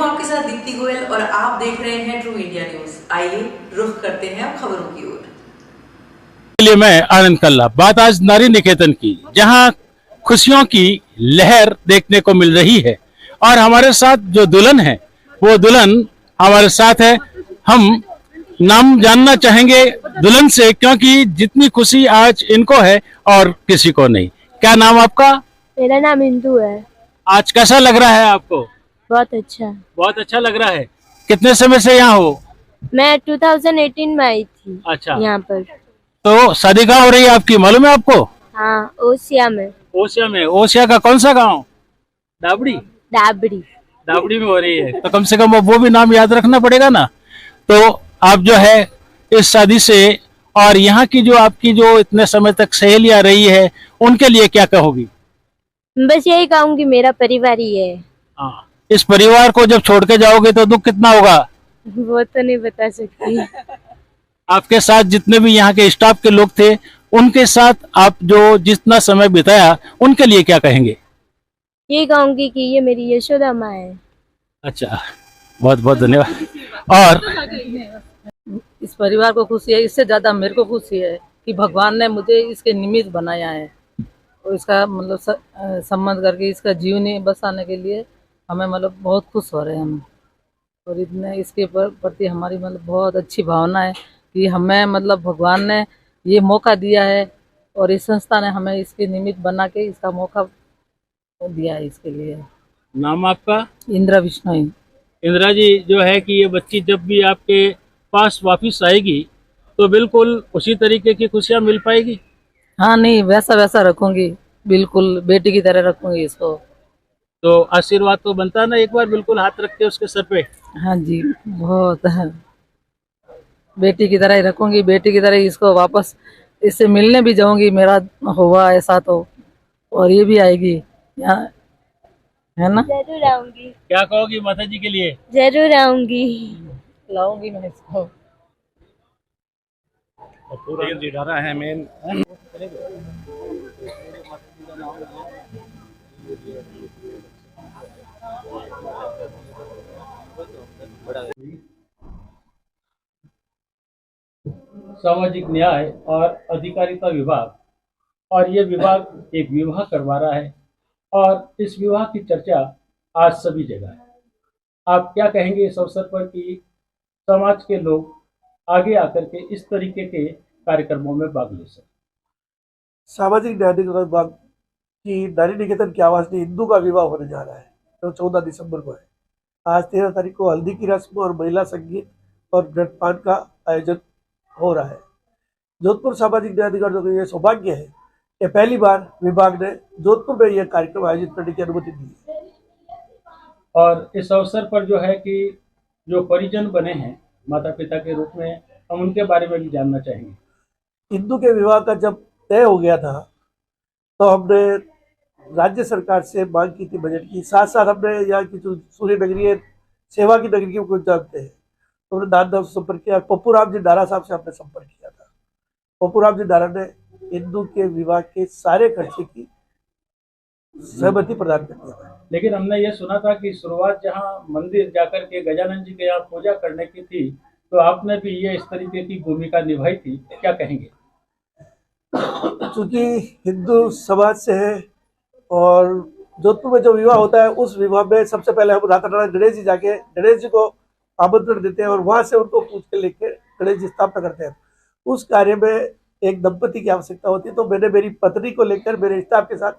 आपके साथ दीप्ति गोयल और आप देख रहे हैं ट्रू इंडिया न्यूज। आइए रुख करते हैं अब खबरों की ओर। के लिए मैं आनंद कल्ला। बात आज नारी निकेतन की, जहां खुशियों की लहर देखने को मिल रही है और हमारे साथ जो दुल्हन है वो दुल्हन हमारे साथ है। हम नाम जानना चाहेंगे दुल्हन से, क्योंकि जितनी खुशी आज इनको है और किसी को नहीं। क्या नाम आपका? मेरा नाम इंदु है। आज कैसा लग रहा है आपको? बहुत अच्छा। बहुत अच्छा लग रहा है। कितने समय से यहाँ हो? मैं 2018 में आई थी। अच्छा। यहाँ पर तो शादी कहाँ हो रही है आपकी, मालूम है आपको? हाँ, ओसिया में। ओसिया में? ओसिया का कौन सा गांव? डाबड़ी? डाबड़ी। डाबड़ी में हो रही है, तो कम से कम वो भी नाम याद रखना पड़ेगा ना। तो आप जो है इस शादी से और यहाँ की जो आपकी जो इतने समय तक सहेलियां रही है उनके लिए क्या कहोगी? बस यही कहूँगी, मेरा परिवार ही है। हाँ, इस परिवार को जब छोड़ के जाओगे तो दुख कितना होगा? वो तो नहीं बता सकती। आपके साथ जितने भी यहाँ के स्टाफ के लोग थे, उनके साथ आप जो जितना समय बिताया उनके लिए क्या कहेंगे? यही कहूँगी कि ये मेरी यशोदा माँ है। अच्छा, बहुत बहुत धन्यवाद। और इस परिवार को खुशी है, इससे ज्यादा मेरे को खुशी है कि भगवान ने मुझे इसके निमित्त बनाया है और इसका मतलब संबंध करके इसका जीवनी बसाने के लिए हमें मतलब बहुत खुश हो रहे हैं हम। और इतने इसके प्रति हमारी मतलब बहुत अच्छी भावना है कि हमें मतलब भगवान ने ये मौका दिया है और इस संस्था ने हमें इसके निमित्त बना के इसका मौका दिया है। इसके लिए नाम आपका? इंदिरा बिश्नोई। इंदिरा जी, जो है कि ये बच्ची जब भी आपके पास वापस आएगी तो बिल्कुल उसी तरीके की खुशियां मिल पाएगी? हाँ, नहीं वैसा वैसा रखूंगी, बिल्कुल बेटी की तरह रखूंगी इसको। तो आशीर्वाद तो बनता है ना, एक बार बिल्कुल हाथ रख के उसके सर पे। हाँ जी, बहुत है। बेटी की तरह ही रखूंगी, बेटी की तरह ही इसको वापस इससे मिलने भी जाऊंगी, मेरा हुआ ऐसा तो। और ये भी आएगी यहाँ, है ना? जरूर आऊंगी। क्या कहोगी माता जी के लिए? जरूर आऊंगी। लाऊंगी मैं इसको। पूरा जी डरा है मेन। सामाजिक न्याय और अधिकारिता विभाग, और ये विभाग एक विवाह करवा रहा है और इस विवाह की चर्चा आज सभी जगह है। आप क्या कहेंगे इस अवसर पर कि समाज के लोग आगे आकर के इस तरीके के कार्यक्रमों में भाग ले सकें? सामाजिक न्याय विभाग की नारी निकेतन की आवाज ने इंदु का विवाह होने जा रहा है, जो 14 दिसंबर को है। आज 13 तारीख को हल्दी की रस्म और महिला संगीत और नृत्यपान का आयोजन हो रहा है। जोधपुर सामाजिक न्याय अधिकारियों का यह सौभाग्य है कि पहली बार विभाग ने जोधपुर में यह कार्यक्रम आयोजित करने की अनुमति दी है। और इस अवसर पर जो है कि जो परिजन बने हैं माता पिता के रूप में, हम उनके बारे में भी जानना चाहेंगे। इंदु के विवाह का जब तय हो गया था तो हमने राज्य सरकार से मांग की थी बजट की, साथ साथ हमने यहाँ की जो सूर्य नगरी है, सेवा की नगरी को जानते हैं, तो हमने दादा से संपर्क किया। पप्पू राम जी डारा साहब से हमने संपर्क किया था। पप्पू राम जी डारा ने इंदु के विवाह के सारे खर्चे की सहमति प्रदान कर दिया था। लेकिन हमने ये सुना था कि शुरुआत जहाँ मंदिर जाकर के गजानन जी के यहाँ पूजा करने की थी, तो आपने भी ये इस तरीके की भूमिका निभाई थी, क्या कहेंगे? चूंकि हिंदू समाज से है और जोधपुर में जो विवाह होता है उस विवाह में सबसे पहले हम रातानाडा गणेश जी जाके गणेश जी को आमंत्रण देते हैं और वहां से उनको पूछ के लेके गणेश जी स्थापना करते हैं। उस कार्य में एक दंपति की आवश्यकता होती है, तो मैंने मेरी पत्नी को लेकर मेरे स्टाफ के साथ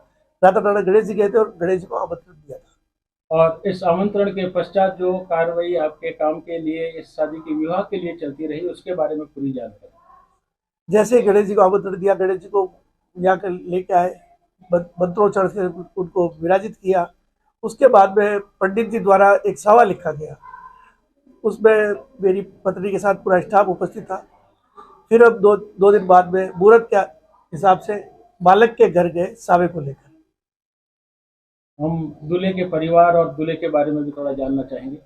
रातानाडा गणेश जी गए थे और गणेश जी को आमंत्रण दिया था। और इस आमंत्रण के पश्चात जो कार्रवाई आपके काम के लिए, इस शादी के विवाह के लिए चलती रही, उसके बारे में पूरी जानकारी। जैसे गणेश जी को आमंत्रण दिया, गणेश जी को यहाँ लेके आए, मंत्रोच्चारण से उनको विराजित किया। उसके बाद में पंडित जी द्वारा एक सावा लिखा गया, उसमें मेरी पत्नी के साथ पूरा स्टाफ उपस्थित था। फिर अब दो दिन बाद में मुहूर्त के हिसाब से बालक के घर गए सावे को लेकर। हम दूल्हे के परिवार और दूल्हे के बारे में भी थोड़ा जानना चाहेंगे।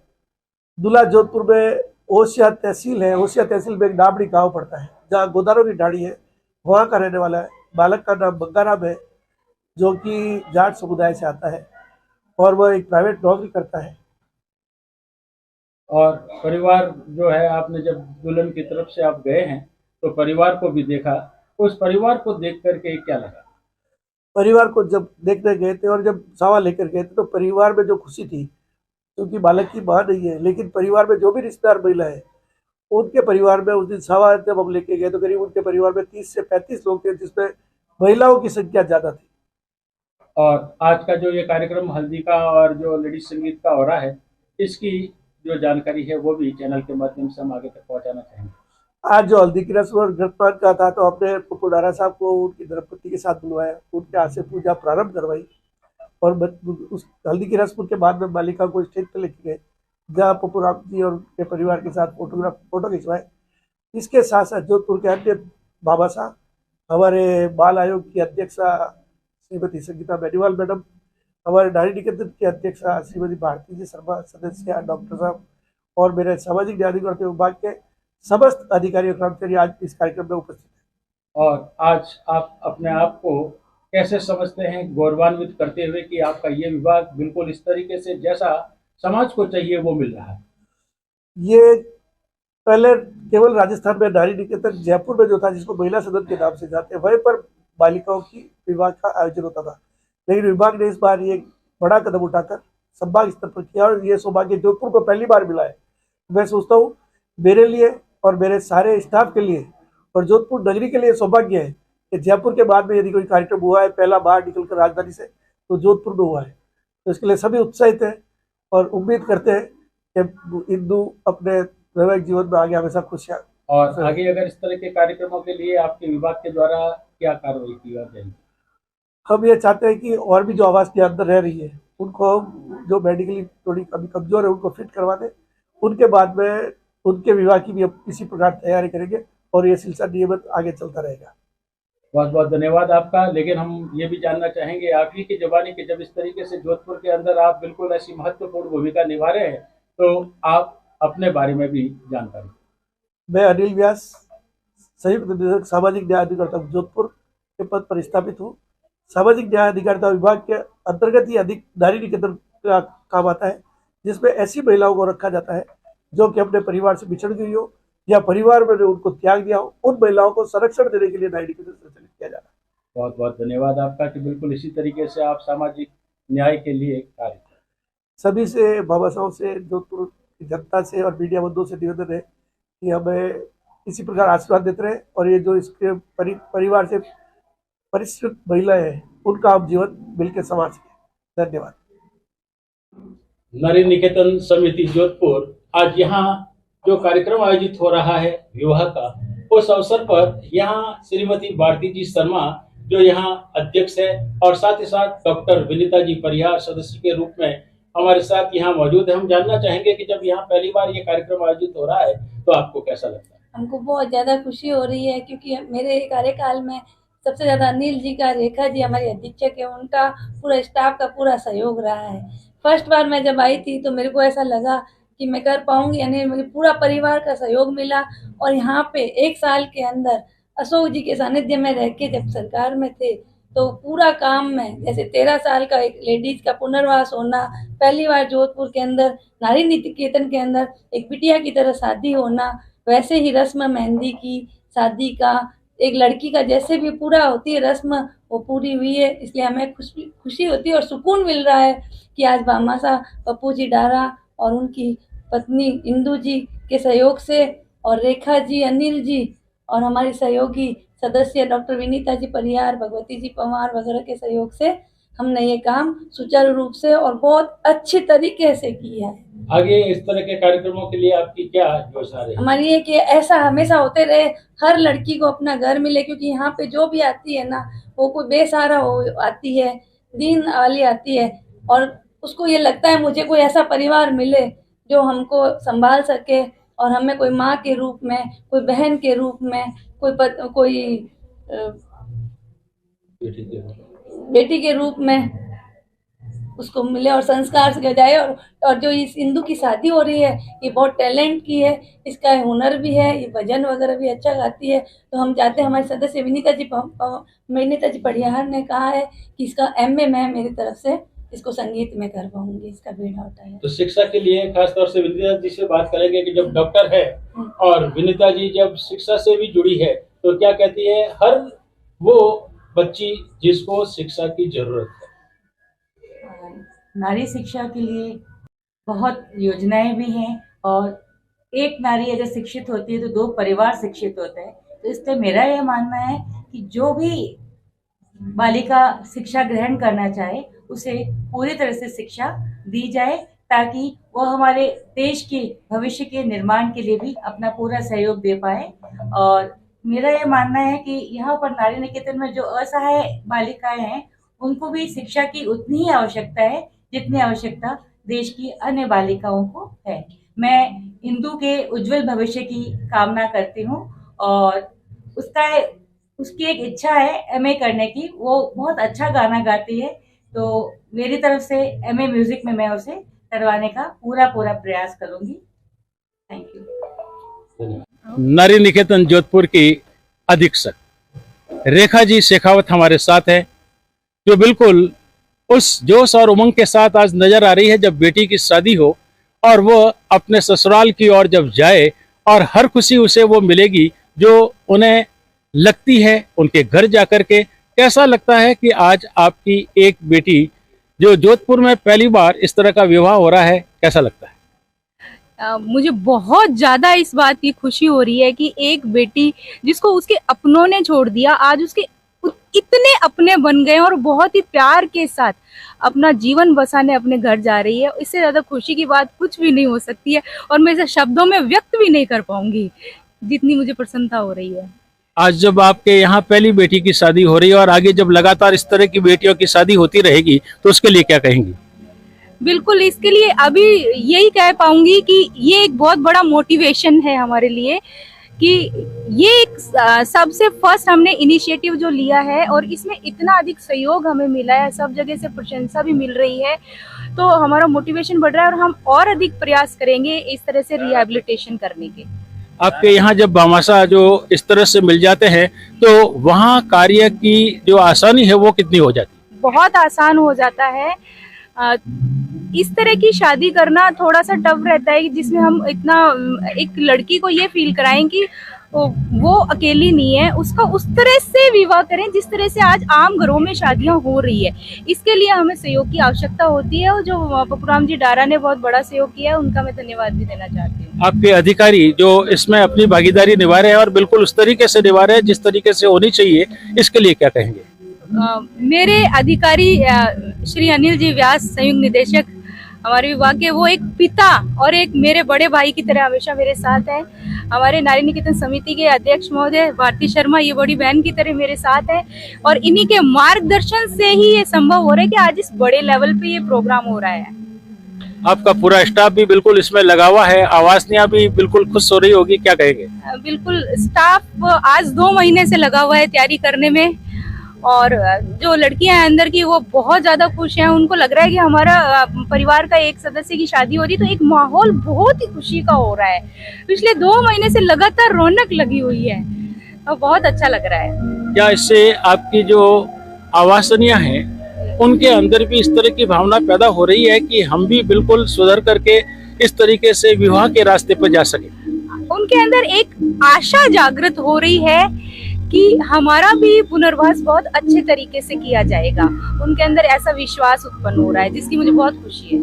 दूल्हा जोधपुर में ओसिया तहसील है, ओसिया तहसील में एक डाबड़ी गांव पड़ता है जहाँ गोदारों की ढाड़ी है, वहाँ का रहने वाला है। बालक का नाम बंगाराम है, जो कि जाट समुदाय से आता है और वह एक प्राइवेट नौकरी करता है। और परिवार जो है, आपने जब दुल्हन की तरफ से आप गए हैं तो परिवार को भी देखा, उस परिवार को देख करके क्या लगा? परिवार को जब देखने गए थे और जब सावा लेकर गए थे तो परिवार में जो खुशी थी, क्योंकि बालक की मां नहीं है, लेकिन परिवार में जो भी रिश्तेदार महिला है, उनके परिवार में उस दिन सावा जब हम लेके गए तो करीब उनके परिवार में 30 से 35 लोग थे, जिसमें महिलाओं की संख्या ज्यादा थी। और आज का जो ये कार्यक्रम हल्दी का और जो लेडीज संगीत का हो रहा है, इसकी जो जानकारी है वो भी चैनल के माध्यम से हम आगे तक पहुंचाना चाहेंगे। आज जो हल्दी की रस्म और घृतपान का था तो हमने पप्पू डारा साहब को उनकी धर्मपत्नी के साथ बुलवाया, उनके हाथ से पूजा प्रारंभ करवाई और उस हल्दी की रस्म के बाद में बालिका को स्टेज पर लेके गए, जहाँ पप्पू राम जी और उनके परिवार के साथ फोटो खिंचवाए। इसके साथ साथ जोधपुर के अन्य बाबा साहब, हमारे बाल आयोग की अध्यक्षा श्रीमती संगीता बेनीवाल मैडम, हमारे नारी निकेतन की अध्यक्षा श्रीमती भारती जी शर्मा, सदस्य डॉक्टर साहब और मेरे सामाजिक न्याय अधिकारिता विभाग के समस्त अधिकारी और कर्मचारी आज इस कार्यक्रम में उपस्थित हैं। और आज आप अपने आप को कैसे समझते हैं, गौरवान्वित करते हुए कि आपका ये विभाग बिल्कुल इस तरीके से जैसा समाज को चाहिए वो मिल रहा है? ये पहले केवल राजस्थान में नारी निकेतन जयपुर में जो था, जिसको महिला सदन के नाम से जाते हैं, वहीं पर बालिकाओं की विवाह का आयोजन होता था, लेकिन विभाग ने इस बार ये बड़ा कदम उठाकर संभाग स्तर पर किया और ये सौभाग्य जोधपुर को पहली बार मिला है। मैं सोचता हूँ मेरे लिए और मेरे सारे स्टाफ के लिए और जोधपुर नगरी के लिए सौभाग्य है कि जयपुर के बाद में यदि कोई कार्यक्रम हुआ है पहला बाहर निकलकर राजधानी से, तो जोधपुर में हुआ है। तो इसके लिए सभी उत्साहित हैं और उम्मीद करते हैं कि हिंदू अपने वैवाहिक जीवन में आगे हमेशा खुशियाँ। और आगे अगर इस तरह के कार्यक्रमों के लिए आपके विभाग के द्वारा क्या कार्रवाई की जाएगी? हम ये चाहते हैं कि और भी जो आवास के अंदर रह रही है उनको, जो मेडिकली थोड़ी कभी कमजोर है, उनको फिट करवा दें। उनके बाद में उनके विवाह की भी हम इसी प्रकार तैयारी करेंगे और ये सिलसिला नियमित आगे चलता रहेगा। बहुत बहुत धन्यवाद आपका। लेकिन हम ये भी जानना चाहेंगे आप ही की जुबानी कि जब इस तरीके से जोधपुर के अंदर आप बिल्कुल ऐसी महत्वपूर्ण भूमिका निभा रहे हैं, तो आप अपने बारे में भी जानकारी। मैं अनिल व्यास, संयुक्त निदेशक सामाजिक न्याय अधिकारिता जोधपुर के पद पर स्थापित हूँ। सामाजिक न्याय अधिकारिता विभाग के अंतर्गत ही अधिक नारी निकेतन का काम आता है, जिसमें ऐसी महिलाओं को रखा जाता है जो कि अपने परिवार से बिछड़ गई हो या परिवार में उनको त्याग दिया हो, उन महिलाओं को संरक्षण देने के लिए नारी निकेतन संचालित किया जा रहा है। बहुत बहुत धन्यवाद आपका कि बिल्कुल इसी तरीके से आप सामाजिक न्याय के लिए कार्य करें। सभी से, बाबा साहब से, जोधपुर की जनता से और मीडिया बंधुओं से निवेदन है कि हमें इसी प्रकार आशीर्वाद देते रहे और ये जो इसके परिवार से परिष्कृत महिलाएं हैं उनका आप जीवन मिलकर संवार सके। धन्यवाद। नारी निकेतन समिति जोधपुर आज यहाँ जो कार्यक्रम आयोजित हो रहा है विवाह का, उस अवसर पर यहाँ श्रीमती भारती जी शर्मा जो यहाँ अध्यक्ष है और साथ ही साथ डॉक्टर विनीता जी परिहार सदस्य के रूप में हमारे साथ यहाँ मौजूद है। हम जानना चाहेंगे कि जब यहाँ पहली बार ये कार्यक्रम आयोजित हो रहा है तो आपको कैसा लगता है? हमको बहुत ज़्यादा खुशी हो रही है क्योंकि मेरे कार्यकाल में सबसे ज़्यादा अनिल जी का, रेखा जी हमारी अधीक्षक है, उनका पूरा स्टाफ का पूरा सहयोग रहा है। फर्स्ट बार मैं जब आई थी तो मेरे को ऐसा लगा कि मैं कर पाऊंगी, यानी मुझे पूरा परिवार का सहयोग मिला। और यहाँ पे 1 साल के अंदर अशोक जी के सानिध्य में रह के जब सरकार में थे तो पूरा काम में, जैसे 13 साल का एक लेडीज का पुनर्वास होना, पहली बार जोधपुर के अंदर नारी निकेतन के अंदर एक बिटिया की तरह शादी होना, वैसे ही रस्म मेहंदी की, शादी का, एक लड़की का जैसे भी पूरा होती है रस्म वो पूरी हुई है। इसलिए हमें खुशी होती है और सुकून मिल रहा है कि आज भामाशाह पप्पू जी डारा और उनकी पत्नी इंदू जी के सहयोग से और रेखा जी, अनिल जी और हमारी सहयोगी सदस्य डॉक्टर विनीता जी परिहार, भगवती जी पवार वगैरह के सहयोग से हमने ये काम सुचारू रूप से और बहुत अच्छे तरीके से किया है। आगे इस तरह के कार्यक्रमों के लिए आपकी क्या योजना है? हमारी ये कि ऐसा हमेशा होते रहे, हर लड़की को अपना घर मिले, क्योंकि यहाँ पे जो भी आती है ना वो कोई बेसहारा हो आती है, दीन वाली आती है और उसको ये लगता है मुझे कोई ऐसा परिवार मिले जो हमको संभाल सके और हमें कोई माँ के रूप में, कोई बहन के रूप में, कोई बेटी के रूप में उसको मिले और संस्कार से जाए। और जो इस इंदू की शादी हो रही है ये बहुत टैलेंट की है, इसका हुनर भी है, ये भजन वगैरह भी अच्छा गाती है। तो हम चाहते हैं, हमारे सदस्य विनीता जी परिहार ने कहा है कि इसका MA मैं मेरी तरफ से इसको संगीत में कर पाऊंगी, इसका बेड़ा उठाया। तो शिक्षा के लिए खासतौर से विनीता जी से बात करेंगे कि जब डॉक्टर है और विनीता जी जब शिक्षा से भी जुड़ी है तो क्या कहती है हर वो बच्ची जिसको शिक्षा की जरूरत है? नारी शिक्षा के लिए बहुत योजनाएं भी हैं और एक नारी अगर शिक्षित होती है तो 2 परिवार शिक्षित होते हैं। तो इसलिए मेरा यह मानना है कि जो भी बालिका शिक्षा ग्रहण करना चाहे उसे पूरी तरह से शिक्षा दी जाए ताकि वो हमारे देश के भविष्य के निर्माण के लिए भी अपना पूरा सहयोग दे पाए। और मेरा यह मानना है कि यहाँ पर नारी निकेतन में जो असहाय बालिकाएं हैं उनको भी शिक्षा की उतनी ही आवश्यकता है जितनी आवश्यकता देश की अन्य बालिकाओं को है। मैं इंदु के उज्जवल भविष्य की कामना करती हूँ और उसकी एक इच्छा है एमए करने की। वो बहुत अच्छा गाना गाती है तो मेरी तरफ से एमए म्यूजिक में मैं उसे करवाने का पूरा प्रयास करूंगी। Thank you. नारी निकेतन जोधपुर की अधीक्षक रेखा जी शेखावत हमारे साथ है, जो बिल्कुल उस जोश और उमंग के साथ आज नजर आ रही है जब बेटी की शादी हो और वो अपने ससुराल की ओर जब जाए और हर खुशी उसे वो मिलेगी जो उन्हें लगती है उनके घर जाकर के। कैसा लगता है कि आज आपकी एक बेटी जो जोधपुर में पहली बार इस तरह का विवाह हो रहा है, कैसा लगता है? मुझे बहुत ज्यादा इस बात की खुशी हो रही है कि एक बेटी जिसको उसके अपनों ने छोड़ दिया आज उसके इतने अपने बन गए और बहुत ही प्यार के साथ अपना जीवन बसाने अपने घर जा रही है। इससे ज्यादा खुशी की बात कुछ भी नहीं हो सकती है और मैं इसे शब्दों में व्यक्त भी नहीं कर पाऊंगी जितनी मुझे प्रसन्नता हो रही है। आज जब आपके यहाँ पहली बेटी की शादी हो रही है और आगे जब लगातार इस तरह की बेटियों की शादी होती रहेगी तो उसके लिए क्या कहेंगी? बिल्कुल, इसके लिए अभी यही कह पाऊंगी कि ये एक बहुत बड़ा मोटिवेशन है हमारे लिए कि ये एक सबसे फर्स्ट हमने इनिशिएटिव जो लिया है और इसमें इतना अधिक सहयोग हमें मिला है, सब जगह से प्रशंसा भी मिल रही है, तो हमारा मोटिवेशन बढ़ रहा है और हम और अधिक प्रयास करेंगे इस तरह से रिहैबिलिटेशन करने के। आपके यहाँ जब भामाशाह जो इस तरह से मिल जाते हैं तो वहाँ कार्य की जो आसानी है वो कितनी हो जाती है? बहुत आसान हो जाता है। इस तरह की शादी करना थोड़ा सा टफ रहता है जिसमें हम इतना एक लड़की को ये फील कराएं कि वो अकेली नहीं है, उसका उस तरह से विवाह करें जिस तरह से आज आम घरों में शादियां हो रही है। इसके लिए हमें सहयोग की आवश्यकता होती है और जो पपुराम जी डारा ने बहुत बड़ा सहयोग किया है उनका मैं धन्यवाद भी देना चाहती हूँ। आपके अधिकारी जो इसमें अपनी भागीदारी निभा रहे हैं और बिल्कुल उस तरीके से निभा रहे हैं जिस तरीके से होनी चाहिए, इसके लिए क्या कहेंगे? मेरे अधिकारी श्री अनिल जी व्यास संयुक्त निदेशक हमारे विभाग के, वो एक पिता और एक मेरे बड़े भाई की तरह हमेशा मेरे साथ है। हमारे नारी निकेतन समिति के अध्यक्ष महोदय भारती शर्मा ये बड़ी बहन की तरह मेरे साथ है और इन्हीं के मार्गदर्शन से ही ये संभव हो रहा है कि आज इस बड़े लेवल पे ये प्रोग्राम हो रहा है। आपका पूरा स्टाफ भी बिल्कुल इसमें लगा हुआ है, आवासनियां भी बिल्कुल खुश हो रही होगी, क्या कहेंगे? बिल्कुल, स्टाफ आज 2 महीने से लगा हुआ है तैयारी करने में और जो लड़कियां हैं अंदर की वो बहुत ज्यादा खुश हैं। उनको लग रहा है कि हमारा परिवार का एक सदस्य की शादी हो रही, तो एक माहौल बहुत ही खुशी का हो रहा है। पिछले 2 महीने से लगातार रौनक लगी हुई है और बहुत अच्छा लग रहा है। क्या इससे आपकी जो आवासनियां हैं उनके अंदर भी इस तरह की भावना पैदा हो रही है कि हम भी बिल्कुल सुधर करके इस तरीके से विवाह के रास्ते पर जा सके? उनके अंदर एक आशा जागृत हो रही है कि हमारा भी पुनर्वास बहुत अच्छे तरीके से किया जाएगा। उनके अंदर ऐसा विश्वास उत्पन्न हो रहा है जिसकी मुझे बहुत खुशी है।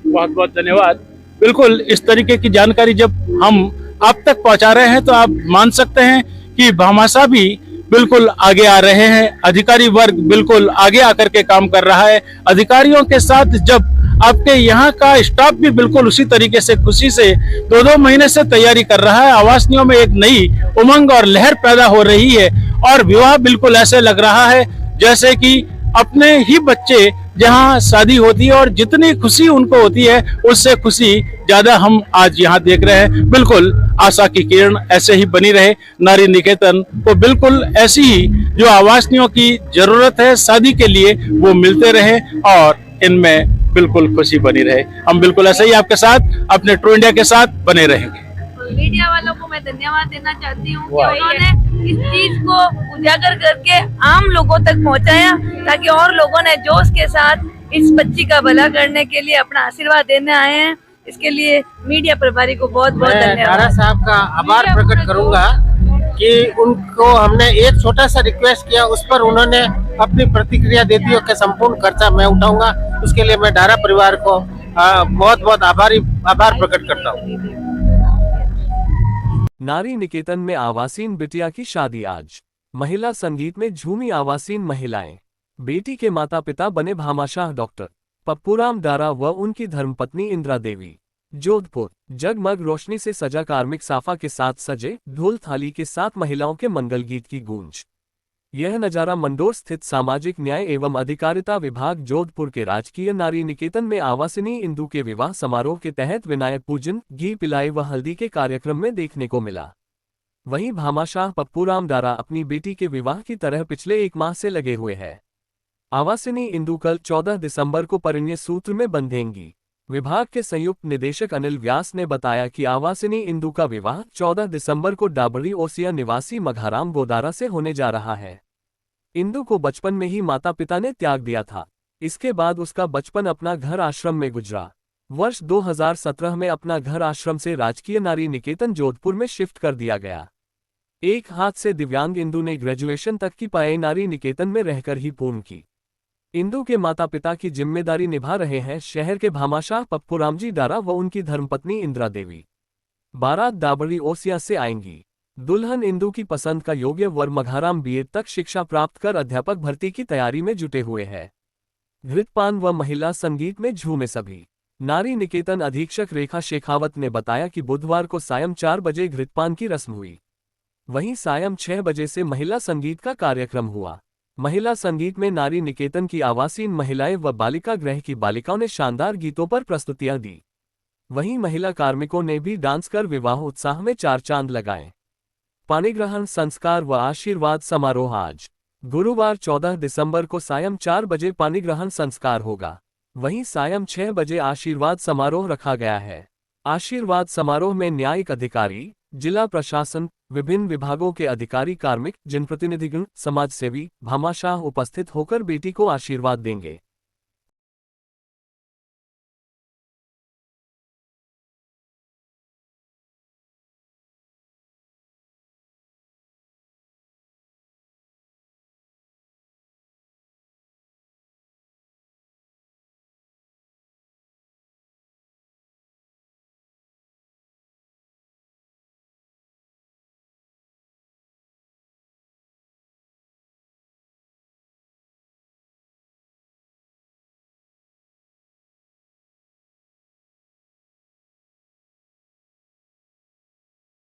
बहुत बहुत धन्यवाद। बिल्कुल इस तरीके की जानकारी जब हम आप तक पहुंचा रहे हैं तो आप मान सकते हैं कि भामाशाह भी बिल्कुल आगे आ रहे हैं, अधिकारी वर्ग बिल्कुल आगे आकर के काम कर रहा है। अधिकारियों के साथ जब आपके यहाँ का स्टाफ भी बिल्कुल उसी तरीके से खुशी से 2-2 महीने से तैयारी कर रहा है। आवासनियों में एक नई उमंग और लहर पैदा हो रही है और विवाह बिल्कुल ऐसे लग रहा है जैसे कि अपने ही बच्चे जहाँ शादी होती है और जितनी खुशी उनको होती है उससे खुशी ज्यादा हम आज यहाँ देख रहे हैं। बिल्कुल आशा की किरण ऐसे ही बनी रहे, नारी निकेतन को बिल्कुल ऐसी ही जो आवासनियों की जरूरत है शादी के लिए वो मिलते रहे और इनमें बिल्कुल खुशी बनी रहे। हम बिल्कुल ऐसे ही आपके साथ अपने ट्रू इंडिया के साथ बने रहेंगे। मीडिया वालों को मैं धन्यवाद देना चाहती हूँ कि उन्होंने इस चीज को उजागर करके आम लोगों तक पहुँचाया ताकि और लोगों ने जोश के साथ इस बच्ची का भला करने के लिए अपना आशीर्वाद देने आए हैं। इसके लिए मीडिया प्रभारी को बहुत बहुत मैं धन्यवाद। दारा साहब का आभार प्रकट करूंगा कि उनको हमने एक छोटा सा रिक्वेस्ट किया, उस पर उन्होंने अपनी प्रतिक्रिया दे दी और संपूर्ण खर्चा मैं उठाऊंगा। उसके लिए मैं दारा परिवार को बहुत बहुत आभार प्रकट करता हूँ। नारी निकेतन में आवासीन बिटिया की शादी आज। महिला संगीत में झूमी आवासीन महिलाएं। बेटी के माता पिता बने भामाशाह डॉक्टर पप्पूराम दारा व उनकी धर्मपत्नी इंदिरा देवी। जोधपुर। जगमग रोशनी से सजा कार्मिक साफा के साथ सजे, ढोल थाली के साथ महिलाओं के मंगल गीत की गूंज। यह नजारा मंडोर स्थित सामाजिक न्याय एवं अधिकारिता विभाग जोधपुर के राजकीय नारी निकेतन में आवासिनी इंदु के विवाह समारोह के तहत विनायक पूजन, घी पिलाई व हल्दी के कार्यक्रम में देखने को मिला। वहीं भामाशाह पप्पूराम दारा अपनी बेटी के विवाह की तरह पिछले 1 माह से लगे हुए हैं। आवासिनी इंदु कल 14 दिसंबर को परिणय सूत्र में बंधेंगी। विभाग के संयुक्त निदेशक अनिल व्यास ने बताया कि आवासिनी इंदु का विवाह 14 दिसंबर को डाबरी ओसिया निवासी मघाराम गोदारा से होने जा रहा है। इंदु को बचपन में ही माता पिता ने त्याग दिया था। इसके बाद उसका बचपन अपना घर आश्रम में गुजरा। वर्ष 2017 में अपना घर आश्रम से राजकीय नारी निकेतन जोधपुर में शिफ्ट कर दिया गया। एक हाथ से दिव्यांग इंदु ने ग्रेजुएशन तक की पढ़ाई नारी निकेतन में रहकर ही पूर्ण की। इंदु के माता पिता की जिम्मेदारी निभा रहे हैं शहर के भामाशाह पप्पूरामजी दारा व उनकी धर्मपत्नी इंदिरा देवी। बारात डाबरी ओसिया से आएंगी। दुल्हन इंदु की पसंद का योग्य वर मघाराम बीए तक शिक्षा प्राप्त कर अध्यापक भर्ती की तैयारी में जुटे हुए हैं। घृतपान व महिला संगीत में झूमे सभी। नारी निकेतन अधीक्षक रेखा शेखावत ने बताया कि बुधवार को सायं 4 बजे घृतपान की रस्म हुई। वहीं सायं 6 बजे से महिला संगीत का कार्यक्रम हुआ। महिला संगीत में नारी निकेतन की आवासीन महिलाएं व बालिका गृह की बालिकाओं ने शानदार गीतों पर प्रस्तुतियां दी। वहीं महिला कार्मिकों ने भी डांस कर विवाह उत्साह में 4 चांद लगाए। पाणिग्रहण संस्कार व आशीर्वाद समारोह आज। गुरुवार 14 दिसंबर को सायं 4 बजे पाणिग्रहण संस्कार होगा। वहीं सायं 6 बजे आशीर्वाद समारोह रखा गया है। आशीर्वाद समारोह में न्यायिक अधिकारी, जिला प्रशासन, विभिन्न विभागों के अधिकारी, कार्मिक, जनप्रतिनिधिगण, समाजसेवी, भामाशाह उपस्थित होकर बेटी को आशीर्वाद देंगे।